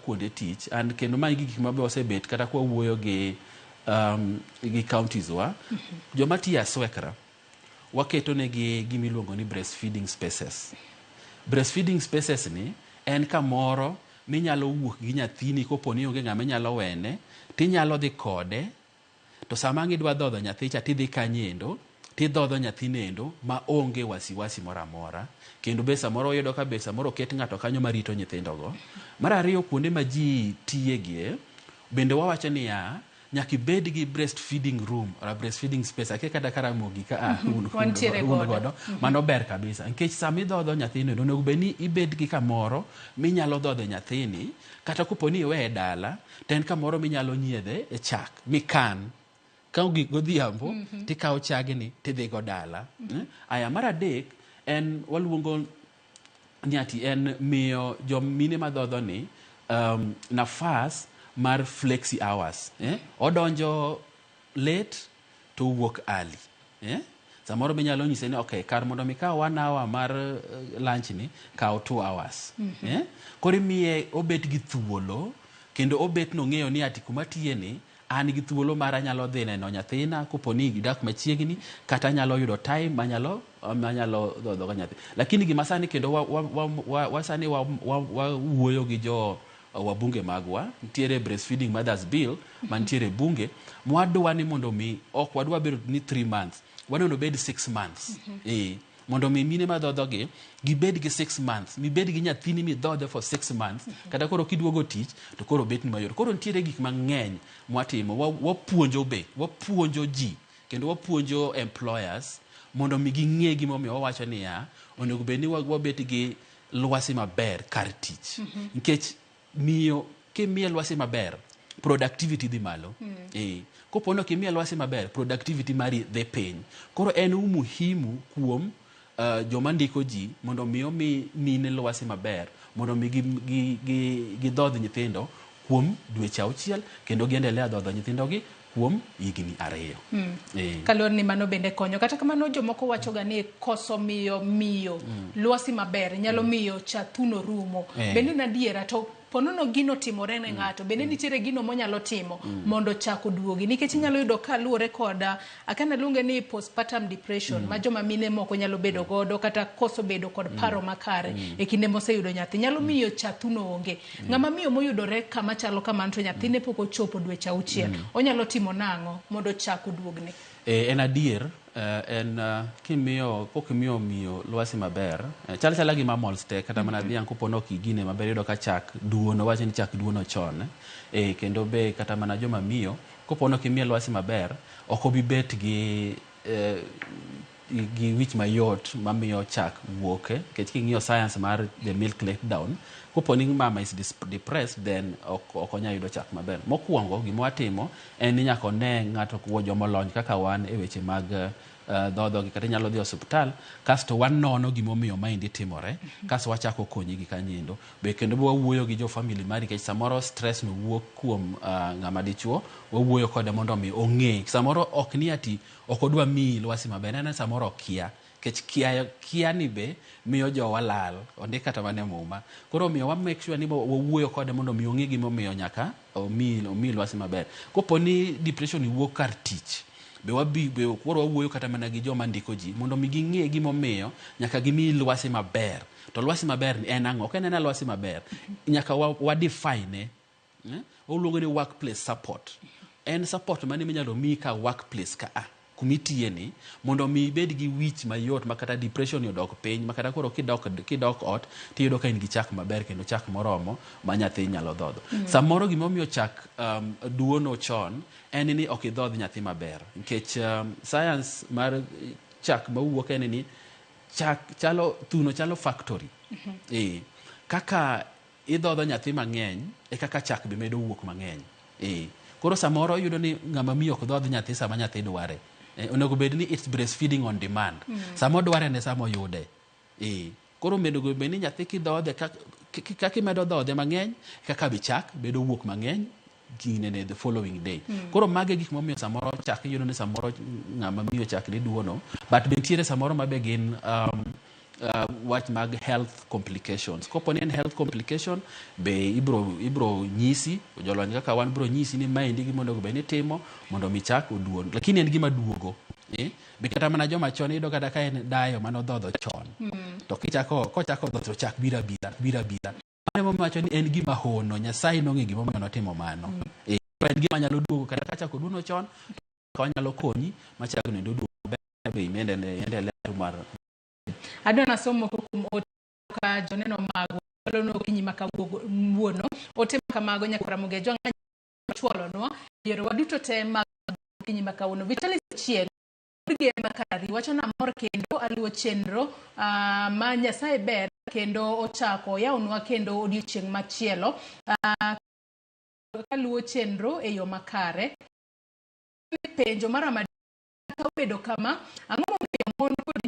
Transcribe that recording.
kuonde tich and kendo ma gik ma be osebet kata kwa wuoyo gi counties wa joma tiyo Swekra waketo negi gimiluongo ni breastfeeding spaces. Breastfeeding spaces ni en kamoro minyalo wuok gi nyathini koponi onge ng'ama nyalo wene, tinyalo dhi kode, to sama ngidwa dhodho nyathicha tidhi kanyendo, tidhodho nyathinendo ma onge wasiwasi moro amora. Kendo be samoro yudo ka be samoro ket ng'ato kanyo marito nyithindogo. Mar ariyo, kuonde ma ji tiyegie bende wawacho niya, nyaka ibed gi breastfeeding room or breastfeeding space. Ake kata Karamogi ka godo mano ber kabisa. Nikech sama idhodho nyathino onego bed ni ibed gi kamoro minyalo dhodho nyathini, kata koponi iwe e dala, to en kamoro minyalo nyiedhe e chak mikan. Ka godhiambo tikawo chagni tidhi go dala. Aya, mar adek en waluongo ni ati en miyo jomine madhodho ni nafas mar flexi hours. Odonjo late to wuok early. Samoro minyalo nyise ni okay, kar mondo mi kaw 1 hour mar lunch ni kaw 2 hours. Koro miye obet gi thuolo kendo obet no ng'eyo ni ati kuma tiye ni an gi thuolo mar anyalo dhi neno nyathina koponi gidak machiegni, kata anyalo yudo time manyalo dhodho ga nyathi. Lakini gima sani kendo wasani wuoyo gi jo wabunge magwa, nitiere breastfeeding mothers bill mantiere bunge, mwadwa ni mondo mi ok wadwa bedo ni 3 months, wadwa bed 6 months. Mondo mi mine madhodho gi gibed gi 6 months, mi bed gi nyathini mi dhodho for 6 months, kata koro kiduogo tich to koro bet ni mayot. Koro nitiere gik mang'eny mwatimo, wapuonjo ji kendo wapuonjo employers mondo mi ging'e gimomiyo wawacho niya, onego bed ni wabet gi lwasi maber kar tich. Nikech miyo kimiye lwasi maber, productivity dhi malo. Kopono kimiye lwasi maber, productivity mari dhi piny. Koro en umuhimu kuom joma ndiko ji mondo miyo mine lwasi maber, mondo mi gidhodh nyithindo kuom dweche 6 kendo giendelea dhodho nyithindogi kuom higni 2. Kaluwore ni mano bende konyo. Kata kamano jomoko wachoga ni koso miyo lwasi maber nyalo miyo chathuno rumo. Bende nadiera to ponono gino timore ne ng'ato, bende nitiere gino monyalo timo mondo chak oduogi. Nikech inyalo yudo kaluwore koda akana luonge ni postpartum depression ma joma mine moko nyalo bedo godo, kata koso bedo kod paro makare e kinde moseyudo nyathi nyalo miyo chathuno onge. Ng'ama miyo moyudore kama chalo kamano to nyathine pok ochopo dweche 6, onyalo timo nang'o mondo chak oduogne? En adier, kokimiyo miyo lwasi maber, chala gi mamols te, kata mana dhiang' kopono kigine maber yudo ka chak duono, wacho ni chak duono chon. Kendo be kata mana joma miyo, kopono kimiyo lwasi maber, ok obi bet gi wich mayot mamiyo chak wuoke. Nikech king'iyo science mar the milk letdown, koponi mama is depressed, then ok onya yudo chak maber. Mokwongo gima watimo en ni nyaka ne ng'ato kuo jomolony kaka wan e weche mag dhodho gi, kata nyalo dhi osiptal kasto wanono gimomiyo maendi timore, kasto wachako konyi gi kanyendo. Be kendo wawuoyo gi jo family mari, nikech samoro stress no wuok kuom ng'ama dichuo, wawuoyo kode mondo mi ong'e. Samoro ok ni ati ok odwa miyi lwasi maber, en samoro okia. Kech kia ni be miyo jowa lal, ondik kata mane muma. Koro miyo wa make sure ni wawuoyo kode mondo mi ong'e gimomiyo nyaka omi lwasi maber. Koponi depression wuok kar tich, be koro wawuoyo kata mana gi joma ndiko ji mondo mi ging'e gimomiyo nyaka gimi lwasi maber. To lwasi maber ni en ang'o? Ok en lwasi maber, nyaka wadefine. Oluongo ni workplace support. En support mane minyalo mi ka workplace ka kumitiye ni, mondo mi ibed gi wich mayot makata depression yodok piny, makata koro kidok ot tiyudo ka in gi chak maber kendo chak moromo ma nyathi nyalo dhodho. Samoro gimomiyo chak duono chon en ni ok idhodh nyathi maber. Nikech science mar chak mawuok en ni chak thuno chalo factory. Kaka idhodho nyathi mang'eny e kaka chak be medo wuok mang'eny. Koro samoro yudo ni ng'ama miyo ok dhodh nyathi sama nyathi dware. Onego bed ni it's breastfeeding on demand. Samo dware ne samo yude. Koro onego bed ni nyathi kidhodhe kaka imedo dhodhe mang'eny, kaka bi chak bedo wuok mang'eny ginene the following day. Koro mage gik momiyo samoro chak yudo ni samoro ng'ama miyo chak ni duono, but be nitiere samoro mabe gin wach mag health complications. Kopo ni en health complication, be ibro nyisi, jolony kaka wan bro nyisi ni maendi gima onego bed ni timo mondo mi chak oduon. Lakini en gima duogo. Be kata mana joma chon iyudo kata ka en dayo manodhodho chon. To kochako dhodho to chak bira. Mane momiyo wacho ni en gima hono, Nyasaye nong'e gima omiyo notimo mano. En gima nyalo duogo kata ka chako duono chon, ka wanyalo konyi machako nendo duogo be endelea mar. Adona somo kuom ka joneno mago no kinyi makawuono ote kamago nyakora muge jonga chwolo no yero waduto te mag kinyi makawuono vitali chieng dige makari wacho na mor kendo aluo chenro ma Nyasaye ber kendo ochako yawnwa kendo odiochieng machielo kaluo chenro e yo makare penjo mara ka obedo kama ang'o momiyo mon kod